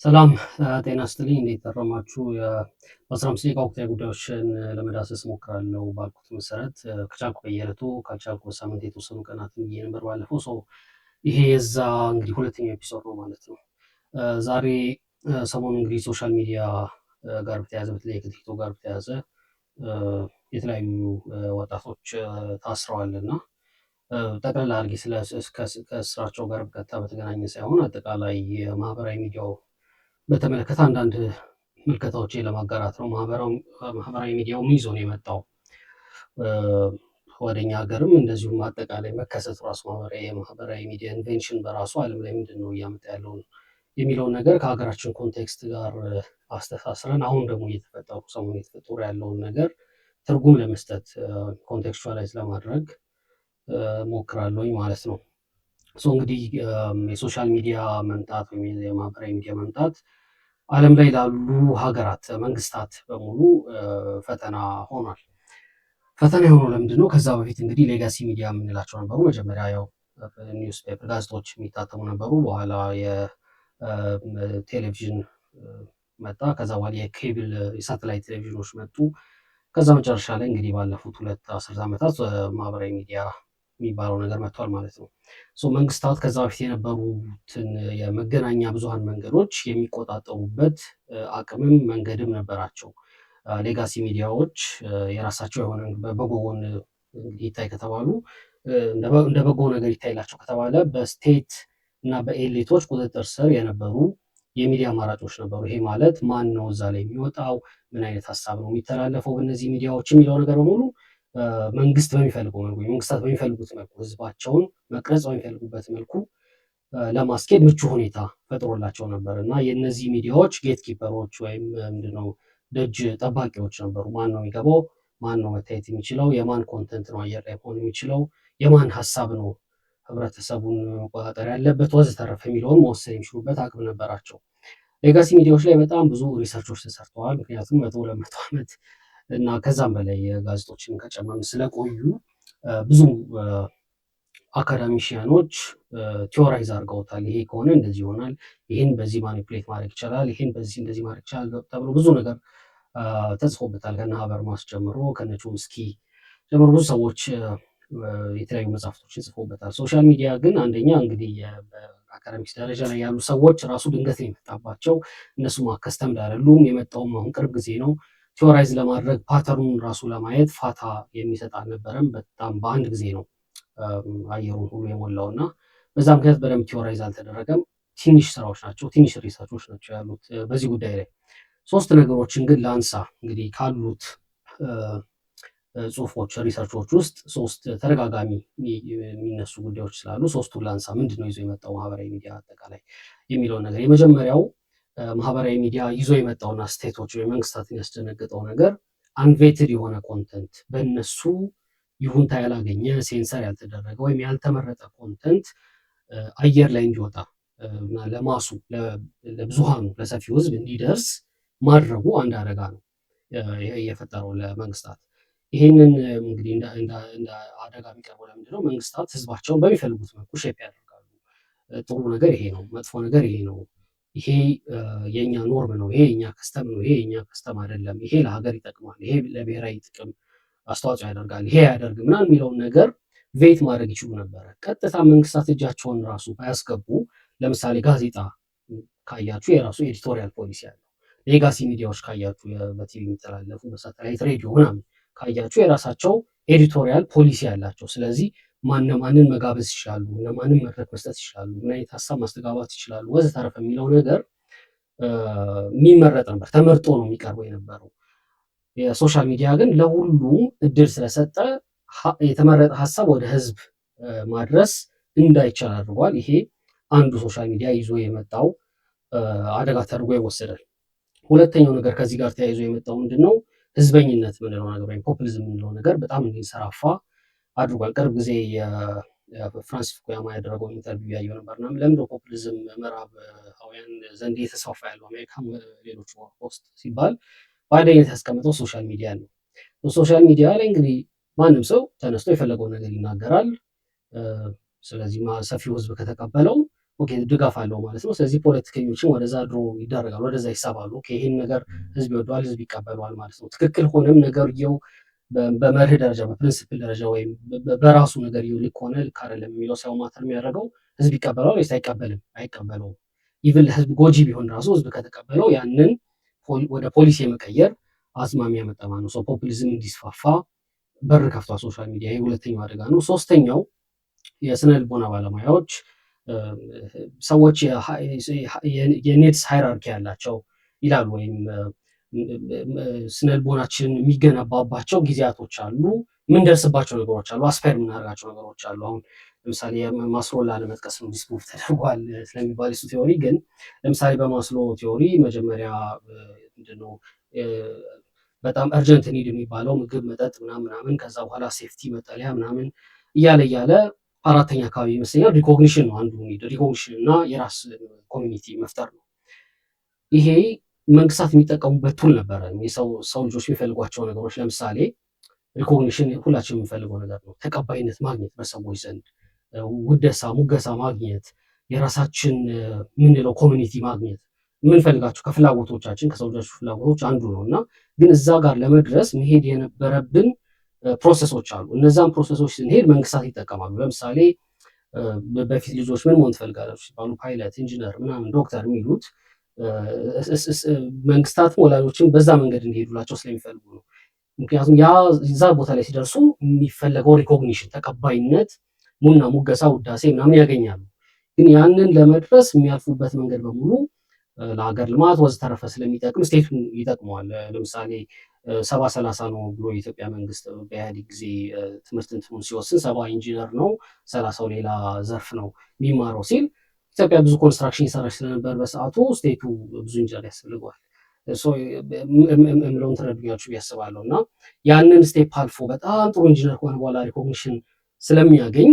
ሰላም ጤና ይስጥልኝ። እንዴት ከረማችሁ? በ15 ደቂቃ ወቅታዊ ጉዳዮችን ለመዳሰስ እሞክራለሁ ባልኩት መሰረት ከቻልኩ በየዕለቱ ካልቻልኩ በሳምንት የተወሰኑ ቀናትን ብዬ ነበር ባለፈው ሰው ይሄ የዛ እንግዲህ ሁለተኛው ኤፒሶድ ነው ማለት ነው። ዛሬ ሰሞኑ እንግዲህ ሶሻል ሚዲያ ጋር በተያያዘ በተለይ ከቲክቶክ ጋር በተያያዘ የተለያዩ ወጣቶች ታስረዋል እና ጠቅላላ አድርጌ ከስራቸው ጋር በቀጥታ በተገናኘ ሳይሆን አጠቃላይ የማህበራዊ ሚዲያው በተመለከተ አንዳንድ ምልከታዎችን ለማጋራት ነው። ማህበራዊ ሚዲያው ምን ይዞ ነው የመጣው ወደኛ ሀገርም እንደዚሁም አጠቃላይ መከሰቱ ራሱ ማህበራዊ ሚዲያ ኢንቬንሽን በራሱ ዓለም ላይ ምንድን ነው እያመጣ ያለውን የሚለውን ነገር ከሀገራችን ኮንቴክስት ጋር አስተሳስረን አሁን ደግሞ እየተፈጠሩ ሰሞኑን እየተፈጠሩ ያለውን ነገር ትርጉም ለመስጠት ኮንቴክስቹዋላይዝ ለማድረግ ሞክራለሁኝ ማለት ነው። እንግዲህ የሶሻል ሚዲያ መምጣት ወይም የማህበራዊ ሚዲያ መምጣት ዓለም ላይ ላሉ ሀገራት መንግስታት በሙሉ ፈተና ሆኗል። ፈተና የሆነው ለምንድን ነው? ከዛ በፊት እንግዲህ ሌጋሲ ሚዲያ የምንላቸው ነበሩ። መጀመሪያ ያው ኒውስ ፔፐር ጋዜጦች የሚታተሙ ነበሩ። በኋላ የቴሌቪዥን መጣ። ከዛ በኋላ የኬብል የሳተላይት ቴሌቪዥኖች መጡ። ከዛ መጨረሻ ላይ እንግዲህ ባለፉት 2 ዓመታት ማህበራዊ ሚዲያ የሚባለው ነገር መጥቷል ማለት ነው። መንግስታት ከዛ በፊት የነበሩትን የመገናኛ ብዙሃን መንገዶች የሚቆጣጠሩበት አቅምም መንገድም ነበራቸው። ሌጋሲ ሚዲያዎች የራሳቸው የሆነ በጎ ጎን ይታይ ከተባሉ እንደ በጎ ነገር ይታይላቸው ከተባለ በስቴት እና በኤሊቶች ቁጥጥር ስር የነበሩ የሚዲያ አማራጮች ነበሩ። ይሄ ማለት ማን ነው እዛ ላይ የሚወጣው፣ ምን አይነት ሀሳብ ነው የሚተላለፈው በእነዚህ ሚዲያዎች የሚለው ነገር በሙሉ መንግስት በሚፈልገው መልኩ መንግስታት በሚፈልጉት መልኩ ህዝባቸውን መቅረጽ በሚፈልጉበት መልኩ ለማስኬድ ምቹ ሁኔታ ፈጥሮላቸው ነበር እና የእነዚህ ሚዲያዎች ጌት ኪፐሮች ወይም ምንድነው ደጅ ጠባቂዎች ነበሩ። ማን ነው የሚገባው፣ ማን ነው መታየት የሚችለው፣ የማን ኮንተንት ነው አየር ላይ መሆን የሚችለው፣ የማን ሀሳብ ነው ህብረተሰቡን መቆጣጠር ያለበት ወዘተረፈ የሚለውን መወሰን የሚችሉበት አቅም ነበራቸው። ሌጋሲ ሚዲያዎች ላይ በጣም ብዙ ሪሰርቾች ተሰርተዋል። ምክንያቱም 100-200 ዓመት እና ከዛም በላይ ጋዜጦችን ከጨመም ስለቆዩ ብዙ አካዳሚሽያኖች ቲዎራይዝ አድርገውታል። ይሄ ከሆነ እንደዚህ ይሆናል፣ ይህን በዚህ ማኒፕሌት ማድረግ ይቻላል፣ ይህን በዚህ እንደዚህ ማድረግ ይቻላል ተብሎ ብዙ ነገር ተጽፎበታል። ከነ ሀበርማስ ጀምሮ ከነ ቾምስኪ ጀምሮ ብዙ ሰዎች የተለያዩ መጽሐፍቶችን ጽፎበታል። ሶሻል ሚዲያ ግን አንደኛ እንግዲህ በአካዳሚክስ ደረጃ ላይ ያሉ ሰዎች ራሱ ድንገት ነው የመጣባቸው። እነሱም አከስተምድ አይደሉም። የመጣውም አሁን ቅርብ ጊዜ ነው። ቲዎራይዝ ለማድረግ ፓተርኑን ራሱ ለማየት ፋታ የሚሰጥ አልነበረም። በጣም በአንድ ጊዜ ነው አየሩን ሁሉ የሞላው እና በዛ ምክንያት በደንብ ቲዎራይዝ አልተደረገም። ትንሽ ስራዎች ናቸው፣ ትንሽ ሪሰርቾች ናቸው ያሉት በዚህ ጉዳይ ላይ። 3 ነገሮችን ግን ላንሳ እንግዲህ ካሉት ጽሁፎች ሪሰርቾች ውስጥ 3 ተደጋጋሚ የሚነሱ ጉዳዮች ስላሉ 3ቱን ላንሳ። ምንድነው ይዞ የመጣው ማህበራዊ ሚዲያ አጠቃላይ የሚለውን ነገር። የመጀመሪያው ማህበራዊ ሚዲያ ይዞ የመጣውና ስቴቶች ወይ መንግስታትን ያስደነገጠው ነገር አንቬትድ የሆነ ኮንተንት በእነሱ ይሁንታ ያላገኘ ሴንሰር ያልተደረገ ወይም ያልተመረጠ ኮንተንት አየር ላይ እንዲወጣ እና ለማሱ ለብዙሃኑ ለሰፊው ህዝብ እንዲደርስ ማድረጉ አንድ አደጋ ነው የፈጠረው ለመንግስታት። ይህንን እንግዲህ እንደ አደጋ የሚቀርበው ለምንድነው? መንግስታት ህዝባቸውን በሚፈልጉት መልኩ ሼፕ ያደርጋሉ። ጥሩ ነገር ይሄ ነው፣ መጥፎ ነገር ይሄ ነው፣ ይሄ የኛ ኖርም ነው፣ ይሄ የኛ ከስተም ነው፣ ይሄ የኛ ከስተም አይደለም፣ ይሄ ለሀገር ይጠቅማል፣ ይሄ ለብሔራዊ ጥቅም አስተዋጽኦ ያደርጋል፣ ይሄ ያደርግ ምናምን የሚለውን ነገር ቬት ማድረግ ይችሉ ነበረ። ቀጥታ መንግስታት እጃቸውን ራሱ ባያስገቡ፣ ለምሳሌ ጋዜጣ ካያችሁ የራሱ ኤዲቶሪያል ፖሊሲ አለው። ሌጋሲ ሚዲያዎች ካያችሁ በቲቪ የሚተላለፉ በሳተላይት ሬዲዮ ምናምን ካያችሁ የራሳቸው ኤዲቶሪያል ፖሊሲ ያላቸው። ስለዚህ ማንን መጋበዝ ይችላሉ፣ ለማንም መድረክ መስጠት ይችላሉ፣ ምን አይነት ሀሳብ ማስተጋባት ይችላሉ ወዘተረፈ የሚለው ነገር የሚመረጥ ነበር። ተመርጦ ነው የሚቀርበው የነበረው። የሶሻል ሚዲያ ግን ለሁሉም እድል ስለሰጠ የተመረጠ ሀሳብ ወደ ህዝብ ማድረስ እንዳይቻል አድርጓል። ይሄ አንዱ ሶሻል ሚዲያ ይዞ የመጣው አደጋ ተደርጎ ይወሰዳል። ሁለተኛው ነገር ከዚህ ጋር ተያይዞ የመጣው ምንድነው? ህዝበኝነት ምንለው ነገር ወይም ፖፑሊዝም የምንለው ነገር በጣም እንዲንሰራፋ አድርጓል። ቅርብ ጊዜ ፍራንሲስ ፉኩያማ ያደረገው ኢንተርቪው ያየው ነበርና ለምንድነው ፖፑሊዝም ምዕራባውያን ዘንድ እየተስፋፋ ያለው አሜሪካም ሌሎች ውስጥ ሲባል በአንደኝነት ያስቀምጠው ሶሻል ሚዲያ ነው። ሶሻል ሚዲያ ላይ እንግዲህ ማንም ሰው ተነስቶ የፈለገውን ነገር ይናገራል። ስለዚህ ሰፊው ህዝብ ከተቀበለው ኦኬ ድጋፍ አለው ማለት ነው። ስለዚህ ፖለቲከኞችም ወደዛ ድሮ ይደረጋሉ፣ ወደዛ ይሳባሉ። ኦኬ ይሄን ነገር ህዝብ ይወደዋል፣ ህዝብ ይቀበለዋል ማለት ነው። ትክክል ሆነም ነገርየው በመርህ ደረጃ በፕሪንሲፕል ደረጃ ወይም በራሱ ነገርየው ልክ ሆነ ልክ አይደለም የሚለው ሳይሆን ማተር የሚያደርገው ህዝብ ይቀበለዋል ወይስ አይቀበልም አይቀበለውም። ኢቭን ለህዝብ ጎጂ ቢሆን ራሱ ህዝብ ከተቀበለው ያንን ወደ ፖሊሲ የመቀየር አዝማሚያ መጠማ ነው። ፖፑሊዝም እንዲስፋፋ በር ከፍቷል ሶሻል ሚዲያ። ይሄ ሁለተኛው አደጋ ነው። ሶስተኛው የስነ ልቦና ባለሙያዎች ሰዎች የኔድስ ሃይራርኪ ያላቸው ይላሉ፣ ወይም ስነ ልቦናችን የሚገነባባቸው ጊዜያቶች አሉ፣ የምንደርስባቸው ነገሮች አሉ፣ አስፓየር የምናደርጋቸው ነገሮች አሉ። አሁን ለምሳሌ ማስሎን ላለመጥቀስ ነው ዲስፕሩቭ ተደርጓል ስለሚባል እሱ ቲዎሪ። ግን ለምሳሌ በማስሎ ቲዎሪ መጀመሪያ ምንድነው በጣም እርጀንት ኒድ የሚባለው ምግብ፣ መጠጥ ምናምን፣ ከዛ በኋላ ሴፍቲ መጠለያ ምናምን እያለ አራተኛ አካባቢ ይመስለኛል ሪኮግኒሽን ነው አንዱ ኒድ። ሪኮግኒሽን እና የራስ ኮሚኒቲ መፍጠር ነው። ይሄ መንግስታት የሚጠቀሙበት ቱል ነበረ። ሰው ልጆች የሚፈልጓቸው ነገሮች ለምሳሌ ሪኮግኒሽን ሁላችን የሚፈልገው ነገር ነው። ተቀባይነት ማግኘት በሰዎች ዘንድ ውደሳ፣ ሙገሳ ማግኘት፣ የራሳችን ምንለው ኮሚኒቲ ማግኘት የምንፈልጋቸው ከፍላጎቶቻችን ከሰው ልጆች ፍላጎቶች አንዱ ነው እና ግን እዛ ጋር ለመድረስ መሄድ የነበረብን ፕሮሰሶች አሉ። እነዛን ፕሮሰሶች ስንሄድ መንግስታት ይጠቀማሉ። ለምሳሌ በፊት ልጆች ምን መሆን ትፈልጋላችሁ ሲባሉ ፓይለት፣ ኢንጂነር፣ ምናምን ዶክተር የሚሉት መንግስታትም ወላጆችን በዛ መንገድ እንዲሄዱላቸው ስለሚፈልጉ ነው። ምክንያቱም እዛ ቦታ ላይ ሲደርሱ የሚፈለገው ሪኮግኒሽን፣ ተቀባይነት፣ ሙገሳ፣ ውዳሴ ምናምን ያገኛሉ። ግን ያንን ለመድረስ የሚያልፉበት መንገድ በሙሉ ለሀገር ልማት ወዘተረፈ ስለሚጠቅም ስቴቱን ይጠቅመዋል። ለምሳሌ 70-30 ነው ብሎ የኢትዮጵያ መንግስት በኢህአዴግ ጊዜ ትምህርት እንትኑን ሲወስን 70 ኢንጂነር ነው 30 ሌላ ዘርፍ ነው የሚማረው ሲል ኢትዮጵያ ብዙ ኮንስትራክሽን ይሰራች ስለነበር በሰዓቱ ስቴቱ ብዙ ኢንጂነር ያስፈልገዋል። እምለውን ትረዱኛችሁ ያስባለሁ። እና ያንን ስቴፕ አልፎ በጣም ጥሩ ኢንጂነር ከሆነ በኋላ ሪኮግኒሽን ስለሚያገኝ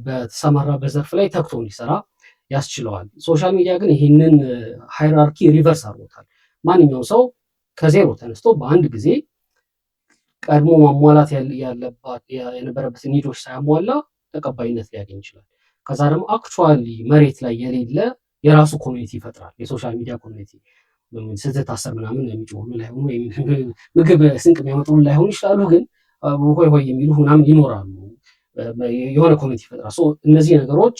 በተሰማራበት ዘርፍ ላይ ተግቶ እንዲሰራ ያስችለዋል። ሶሻል ሚዲያ ግን ይህንን ሃይራርኪ ሪቨርስ አድርጎታል። ማንኛውም ሰው ከዜሮ ተነስቶ በአንድ ጊዜ ቀድሞ ማሟላት የነበረበትን ኒዶች ሳያሟላ ተቀባይነት ሊያገኝ ይችላል። ከዛ ደግሞ አክቹዋሊ መሬት ላይ የሌለ የራሱ ኮሚኒቲ ይፈጥራል። የሶሻል ሚዲያ ኮሚኒቲ ስትታሰር ምናምን የሚጮሁ ላይሆኑ ወይም ምግብ ስንቅ የሚያመጡ ላይሆኑ ይችላሉ። ግን ሆይ ሆይ የሚሉ ምናምን ይኖራሉ። የሆነ ኮሚኒቲ ይፈጥራል። እነዚህ ነገሮች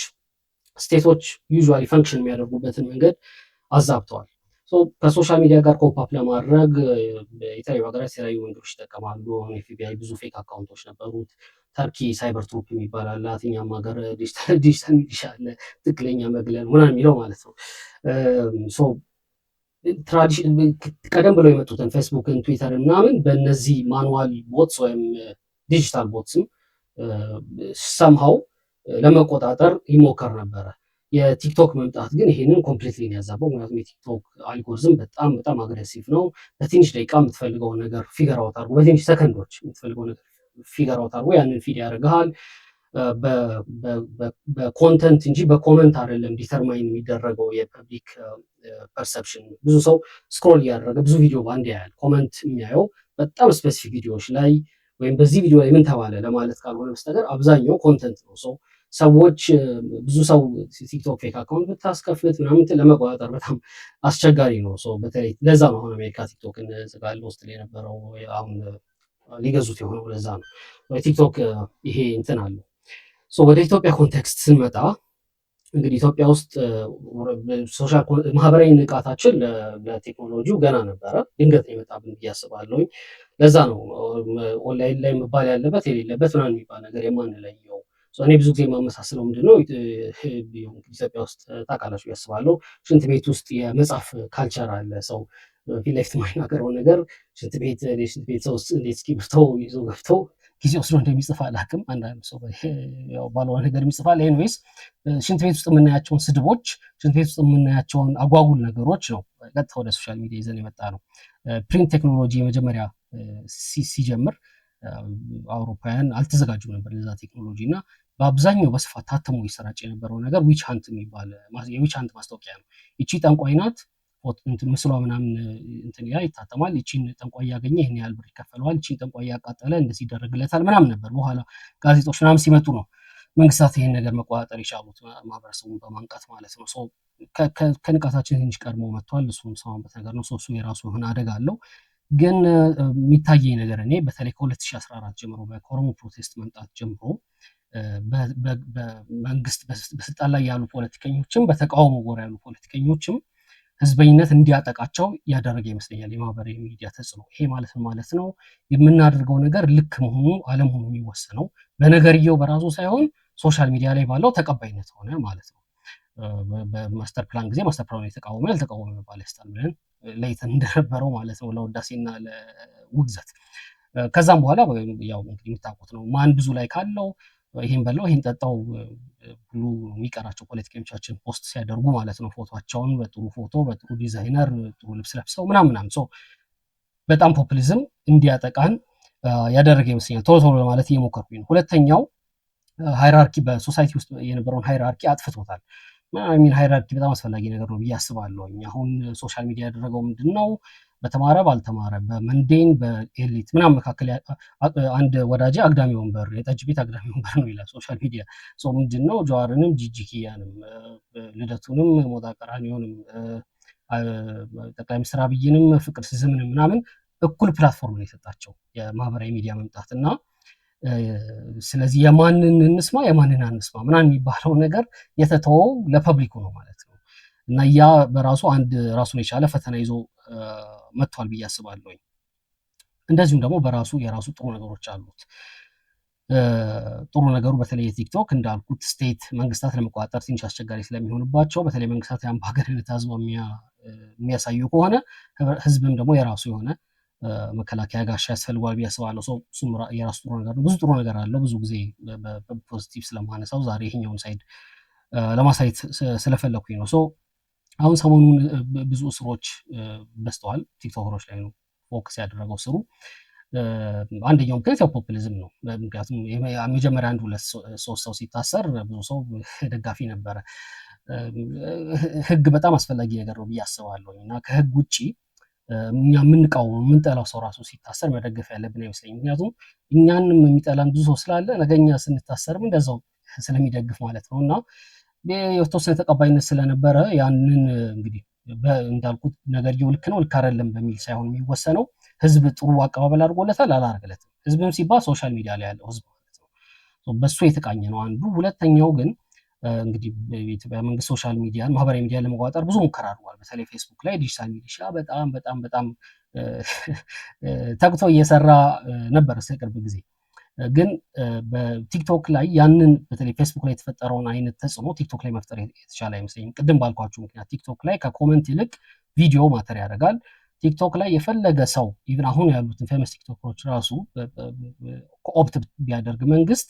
ስቴቶች ዩዥዋሊ ፈንክሽን የሚያደርጉበትን መንገድ አዛብተዋል። ከሶሻል ሚዲያ ጋር ኮፓፕ ለማድረግ የተለያዩ ሀገራት የተለያዩ መንገዶች ይጠቀማሉ። ኤፍቢአይ ብዙ ፌክ አካውንቶች ነበሩት። ተርኪ ሳይበር ትሩፕ የሚባል አለ። እኛም ሀገር ዲጂታል ሚሊሻ አለ። ትክክለኛ መግለል ምናምን የሚለው ማለት ነው። ቀደም ብለው የመጡትን ፌስቡክን፣ ትዊተርን ምናምን በእነዚህ ማኑዋል ቦትስ ወይም ዲጂታል ቦትስም ሰምሃው ለመቆጣጠር ይሞከር ነበረ። የቲክቶክ መምጣት ግን ይሄንን ኮምፕሊትሊ ያዛባው። ምክንያቱም የቲክቶክ አልጎሪዝም በጣም በጣም አግሬሲቭ ነው። በትንሽ ደቂቃ የምትፈልገውን ነገር ፊገር አውት አድርጎ፣ በትንሽ ሰከንዶች የምትፈልገው ነገር ፊገር አውት አድርጎ ያንን ፊድ ያደርግሃል። በኮንተንት እንጂ በኮመንት አይደለም ዲተርማይን የሚደረገው የፐብሊክ ፐርሰፕሽን። ብዙ ሰው ስክሮል እያደረገ ብዙ ቪዲዮ በአንድ ያያል። ኮመንት የሚያየው በጣም ስፔሲፊክ ቪዲዮዎች ላይ ወይም በዚህ ቪዲዮ ላይ ምን ተባለ ለማለት ካልሆነ በስተቀር አብዛኛው ኮንተንት ነው። ሰዎች ብዙ ሰው ቲክቶክ ፌክ አካውንት ብታስከፍት ምናምን ለመቆጣጠር በጣም አስቸጋሪ ነው። በተለይ ለዛ ነው አሁን አሜሪካ ቲክቶክን ዝጋለ ውስጥ ላይ የነበረው አሁን ሊገዙት የሆነው ለዛ ነው። ቲክቶክ ይሄ እንትን አለው። ወደ ኢትዮጵያ ኮንቴክስት ስንመጣ እንግዲህ ኢትዮጵያ ውስጥ ማህበራዊ ንቃታችን ለቴክኖሎጂው ገና ነበረ። ድንገት የመጣብን ብዬ አስባለሁ። ለዛ ነው ኦንላይን ላይ መባል ያለበት የሌለበት ምናምን የሚባል ነገር የማንለየው። እኔ ብዙ ጊዜ የማመሳስለው ምንድነው ኢትዮጵያ ውስጥ ታውቃላችሁ ያስባለሁ ሽንት ቤት ውስጥ የመጽሐፍ ካልቸር አለ። ሰው ፊት ለፊት የማይናገረው ነገር ሽንት ቤት ሰው እንዴት እስኪብርተው ይዞ ገብተው ጊዜ ወስዶ እንደሚጽፍ አላውቅም። አንዳንድ ሰው ባልሆነ ነገር የሚጽፋል። ኤኒዌይስ ሽንት ቤት ውስጥ የምናያቸውን ስድቦች፣ ሽንት ቤት ውስጥ የምናያቸውን አጓጉል ነገሮች ነው ቀጥታ ወደ ሶሻል ሚዲያ ይዘን የመጣ ነው። ፕሪንት ቴክኖሎጂ የመጀመሪያ ሲጀምር አውሮፓውያን አልተዘጋጁም ነበር ለዛ ቴክኖሎጂ እና በአብዛኛው በስፋት ታትሞ ይሰራጭ የነበረው ነገር ዊች ሃንት የሚባል የዊች ሃንት ማስታወቂያ ነው። ይቺ ጠንቋይ ናት፣ ምስሏ ምናምን እንትን ያ ይታተማል። ይቺን ጠንቋይ ያገኘ ይህን ያህል ብር ይከፈለዋል፣ ይቺን ጠንቋይ ያቃጠለ እንደዚህ ይደረግለታል ምናምን ነበር። በኋላ ጋዜጦች ምናምን ሲመጡ ነው መንግስታት ይህን ነገር መቆጣጠር የቻሉት ማህበረሰቡን በማንቃት ማለት ነው። ከንቃታችን ትንሽ ቀድሞ መጥቷል። እሱ የምሰማበት ነገር ነው። እሱ የራሱ የሆነ አደጋ አለው። ግን የሚታየኝ ነገር እኔ በተለይ ከ2014 ጀምሮ በኦሮሞ ፕሮቴስት መምጣት ጀምሮ በመንግስት በስልጣን ላይ ያሉ ፖለቲከኞችም በተቃውሞ ጎራ ያሉ ፖለቲከኞችም ህዝበኝነት እንዲያጠቃቸው ያደረገ ይመስለኛል የማህበራዊ ሚዲያ ተጽዕኖ። ይሄ ማለት ነው የምናደርገው ነገር ልክ መሆኑ አለመሆኑ የሚወሰነው በነገርየው በራሱ ሳይሆን ሶሻል ሚዲያ ላይ ባለው ተቀባይነት ሆነ ማለት ነው። በማስተር ፕላን ጊዜ ማስተር ፕላን የተቃወመ ያልተቃወመ መባል ያስጣል ብለን ለይተን እንደነበረው ማለት ነው፣ ለውዳሴና ለውግዘት። ከዛም በኋላ ያው እንግዲህ የምታውቁት ነው ማን ብዙ ላይ ካለው ይሄን በለው ይሄን ጠጣው ብሎ የሚቀራቸው ፖለቲከኞቻችን ፖስት ሲያደርጉ ማለት ነው። ፎቶቸውን በጥሩ ፎቶ በጥሩ ዲዛይነር ጥሩ ልብስ ለብሰው ምናምን በጣም ፖፑሊዝም እንዲያጠቃን ያደረገ ይመስለኛል። ቶሎ ለማለት እየሞከርኩኝ ነው። ሁለተኛው ሃይራርኪ በሶሳይቲ ውስጥ የነበረውን ሃይራርኪ አጥፍቶታል። ሚን ሃይራርኪ በጣም አስፈላጊ ነገር ነው ብዬ አስባለሁ። አሁን ሶሻል ሚዲያ ያደረገው ምንድን ነው? በተማረ ባልተማረ በመንዴን በኤሊት ምናምን መካከል አንድ ወዳጄ አግዳሚ ወንበር የጠጅ ቤት አግዳሚ ወንበር ነው ይላል ሶሻል ሚዲያ። ምንድን ነው ጀዋርንም ጂጂኪያንም ልደቱንም ሞጣ ቀራኒዮንም ጠቅላይ ሚኒስትር አብይንም ፍቅር ስዝምንም ምናምን እኩል ፕላትፎርም ነው የሰጣቸው የማህበራዊ ሚዲያ መምጣት እና ስለዚህ የማንን እንስማ የማንን አንስማ ምናምን የሚባለው ነገር የተተወው ለፐብሊኩ ነው ማለት ነው። እና ያ በራሱ አንድ ራሱን የቻለ ፈተና ይዞ መጥቷል ብዬ አስባለሁ። እንደዚሁም ደግሞ በራሱ የራሱ ጥሩ ነገሮች አሉት። ጥሩ ነገሩ በተለይ ቲክቶክ እንዳልኩት ስቴት መንግስታት ለመቆጣጠር ትንሽ አስቸጋሪ ስለሚሆንባቸው በተለይ መንግስታት የአምባገነንነት አዝማሚያ የሚያሳዩ ከሆነ ህዝብም ደግሞ የራሱ የሆነ መከላከያ ጋሻ ያስፈልጓል ብዬ አስባለሁ። እሱም የራሱ ጥሩ ነገር ነው። ብዙ ጥሩ ነገር አለው። ብዙ ጊዜ በፖዚቲቭ ስለማነሳው ዛሬ ይሄኛውን ሳይድ ለማሳየት ስለፈለኩኝ ነው። አሁን ሰሞኑን ብዙ እስሮች በዝተዋል። ቲክቶከሮች ላይ ነው ፎከስ ያደረገው እስሩ። አንደኛው ምክንያት ያው ፖፑሊዝም ነው። ምክንያቱም የመጀመሪያ አንድ ሁለት ሶስት ሰው ሲታሰር ብዙ ሰው ደጋፊ ነበረ። ህግ በጣም አስፈላጊ ነገር ነው ብዬ አስባለሁ እና ከህግ ውጭ እኛ የምንቃወመው የምንጠላው ሰው ራሱ ሲታሰር መደገፍ ያለብን አይመስለኝም። ምክንያቱም እኛንም የሚጠላን ብዙ ሰው ስላለ ነገኛ ስንታሰርም እንደዛው ስለሚደግፍ ማለት ነው እና የተወሰነ ተቀባይነት ስለነበረ ያንን እንግዲህ እንዳልኩት ነገርየው ልክ ነው ልክ አይደለም በሚል ሳይሆን የሚወሰነው ህዝብ ጥሩ አቀባበል አድርጎለታል አላደረገለትም። ህዝብም ሲባል ሶሻል ሚዲያ ላይ ያለው ህዝብ ማለት ነው። በሱ የተቃኘ ነው አንዱ። ሁለተኛው ግን እንግዲህ በኢትዮጵያ መንግስት ሶሻል ሚዲያን ማህበራዊ ሚዲያ ለመቆጣጠር ብዙ ሙከራ አድርጓል። በተለይ ፌስቡክ ላይ ዲጂታል ሚሊሻ በጣም ተግቶ እየሰራ ነበር እስከ ቅርብ ጊዜ። ግን በቲክቶክ ላይ ያንን በተለይ ፌስቡክ ላይ የተፈጠረውን አይነት ተጽዕኖ ቲክቶክ ላይ መፍጠር የተቻለ አይመስለኝም። ቅድም ባልኳችሁ ምክንያት ቲክቶክ ላይ ከኮመንት ይልቅ ቪዲዮ ማተር ያደርጋል። ቲክቶክ ላይ የፈለገ ሰው ኢቭን አሁን ያሉትን ፌመስ ቲክቶከሮች ራሱ ኦፕት ቢያደርግ መንግስት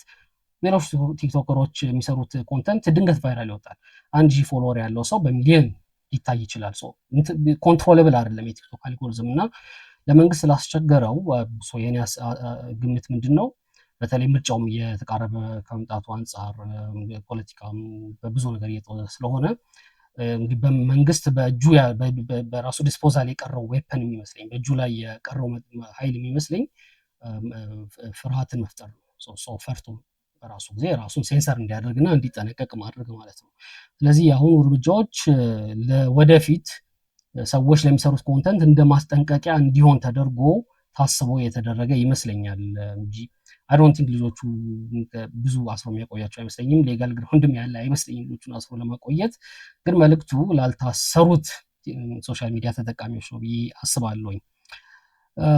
ሌሎች ቲክቶከሮች የሚሰሩት ኮንተንት ድንገት ቫይራል ይወጣል። 1000 ፎሎወር ያለው ሰው በሚሊዮን ሊታይ ይችላል። ኮንትሮለብል አይደለም የቲክቶክ አልጎሪዝም እና ለመንግስት ስላስቸገረው የኔ ግምት ምንድን ነው በተለይ ምርጫውም እየተቃረበ ከመምጣቱ አንጻር ፖለቲካም በብዙ ነገር እየተወዘ ስለሆነ እንግዲህ በመንግስት በእጁ በራሱ ዲስፖዛል የቀረው ዌፐን የሚመስለኝ በእጁ ላይ የቀረው ኃይል የሚመስለኝ ፍርሃትን መፍጠር ነው። ሰው ፈርቶ በራሱ ጊዜ ራሱን ሴንሰር እንዲያደርግና እንዲጠነቀቅ ማድረግ ማለት ነው። ስለዚህ የአሁኑ እርምጃዎች ወደፊት ሰዎች ለሚሰሩት ኮንተንት እንደ ማስጠንቀቂያ እንዲሆን ተደርጎ ታስቦ የተደረገ ይመስለኛል እንጂ አይ ዶንት ቲንክ ልጆቹ ብዙ አስሮ የሚያቆያቸው አይመስለኝም። ሌጋል ግራውንድም ያለ አይመስለኝም ልጆቹን አስሮ ለማቆየት። ግን መልእክቱ ላልታሰሩት ሶሻል ሚዲያ ተጠቃሚዎች ነው ብዬ አስባለሁኝ።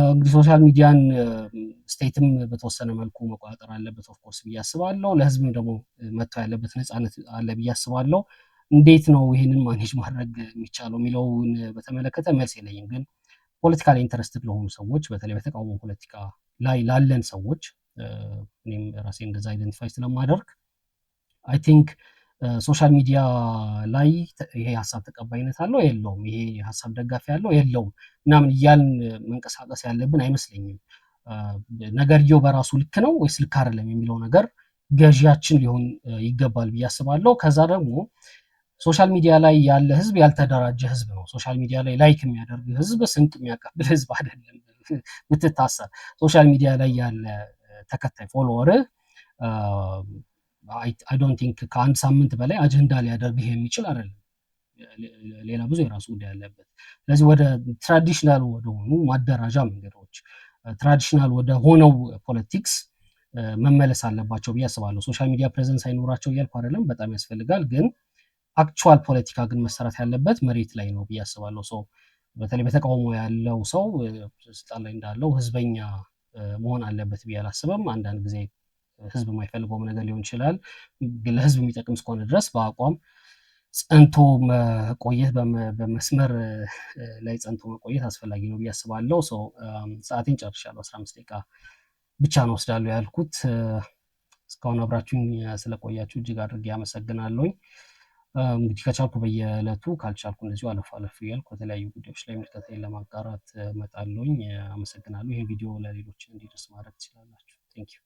እንግዲህ ሶሻል ሚዲያን ስቴትም በተወሰነ መልኩ መቆጣጠር አለበት ኦፍኮርስ ብዬ አስባለሁ። ለህዝብም ደግሞ መተው ያለበት ነፃነት አለ ብዬ አስባለሁ። እንዴት ነው ይህንን ማኔጅ ማድረግ የሚቻለው የሚለውን በተመለከተ መልስ የለኝም። ግን ፖለቲካሊ ኢንተረስትድ ለሆኑ ሰዎች በተለይ በተቃውሞ ፖለቲካ ላይ ላለን ሰዎች እኔም ራሴ እንደዛ አይደንቲፋይ ስለማደርግ አይ ቲንክ ሶሻል ሚዲያ ላይ ይሄ ሀሳብ ተቀባይነት አለው የለውም፣ ይሄ ሀሳብ ደጋፊ አለው የለውም ምናምን እያልን መንቀሳቀስ ያለብን አይመስለኝም። ነገርየው በራሱ ልክ ነው ወይስ ልክ አይደለም የሚለው ነገር ገዢያችን ሊሆን ይገባል ብዬ አስባለሁ። ከዛ ደግሞ ሶሻል ሚዲያ ላይ ያለ ህዝብ ያልተደራጀ ህዝብ ነው። ሶሻል ሚዲያ ላይ ላይክ የሚያደርግ ህዝብ ስንቅ የሚያቀብል ህዝብ አይደለም። ብትታሰር ሶሻል ሚዲያ ላይ ያለ ተከታይ ፎሎወር አይ ዶንት ቲንክ ከአንድ ሳምንት በላይ አጀንዳ ሊያደርግህ የሚችል አይደለም። ሌላ ብዙ የራሱ ጉዳይ አለበት። ስለዚህ ወደ ትራዲሽናል ወደሆኑ ማደራጃ መንገዶች ትራዲሽናል ወደ ሆነው ፖለቲክስ መመለስ አለባቸው ብዬ አስባለሁ። ሶሻል ሚዲያ ፕሬዘንስ አይኖራቸው እያልኩ አይደለም፣ በጣም ያስፈልጋል። ግን አክቹዋል ፖለቲካ ግን መሰራት ያለበት መሬት ላይ ነው ብዬ አስባለሁ። ሰው በተለይ በተቃውሞ ያለው ሰው ስልጣን ላይ እንዳለው ህዝበኛ መሆን አለበት ብዬ አላስብም። አንዳንድ ጊዜ ህዝብ የማይፈልገውም ነገር ሊሆን ይችላል። ግን ለህዝብ የሚጠቅም እስከሆነ ድረስ በአቋም ጸንቶ መቆየት በመስመር ላይ ጸንቶ መቆየት አስፈላጊ ነው ብዬ አስባለሁ። ሰዓቴን ጨርሻለሁ። 15 ደቂቃ ብቻ ነው ወስዳለሁ ያልኩት። እስካሁን አብራችሁኝ ስለቆያችሁ እጅግ አድርጌ አመሰግናለሁኝ። እንግዲህ ከቻልኩ በየዕለቱ ካልቻልኩ እንደዚሁ አለፍ አለፍ እያልኩ ከተለያዩ ጉዳዮች ላይ ምልከታዬን ለማጋራት እመጣለሁኝ። አመሰግናለሁ። ይህን ቪዲዮ ለሌሎች እንዲደርስ ማድረግ ትችላላችሁ። ቴንኪው